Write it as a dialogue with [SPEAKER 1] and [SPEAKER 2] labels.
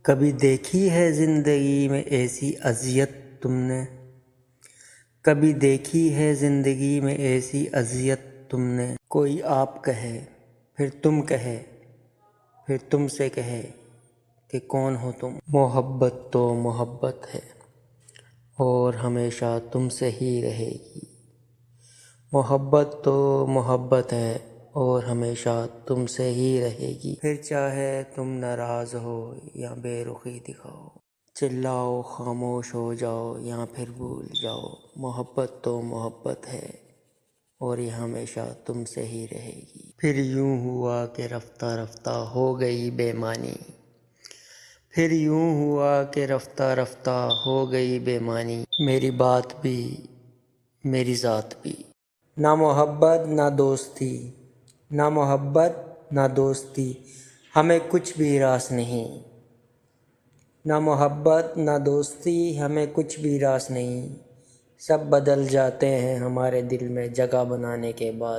[SPEAKER 1] کبھی دیکھی ہے زندگی میں ایسی اذیت تم نے؟ کبھی دیکھی ہے زندگی میں ایسی اذیت تم نے؟ کوئی آپ کہے پھر تم کہے پھر تم سے کہے کہ کون ہو تم؟ محبت تو محبت ہے اور ہمیشہ تم سے ہی رہے گی۔ محبت تو محبت ہے اور ہمیشہ تم سے ہی رہے گی۔ پھر چاہے تم ناراض ہو یا بے رخی دکھاؤ، چلاؤ خاموش ہو جاؤ یا پھر بھول جاؤ، محبت تو محبت ہے اور یہ ہمیشہ تم سے ہی رہے گی۔ پھر یوں ہوا کہ رفتہ رفتہ ہو گئی بے معنی، پھر یوں ہوا کہ رفتہ رفتہ ہو گئی بے معنی، میری بات بھی میری ذات بھی۔ نہ محبت نہ دوستی، نہ محبت نہ دوستی، ہمیں کچھ بھی راس نہیں۔ نہ محبت نہ دوستی، ہمیں کچھ بھی راس نہیں۔ سب بدل جاتے ہیں ہمارے دل میں جگہ بنانے کے بعد۔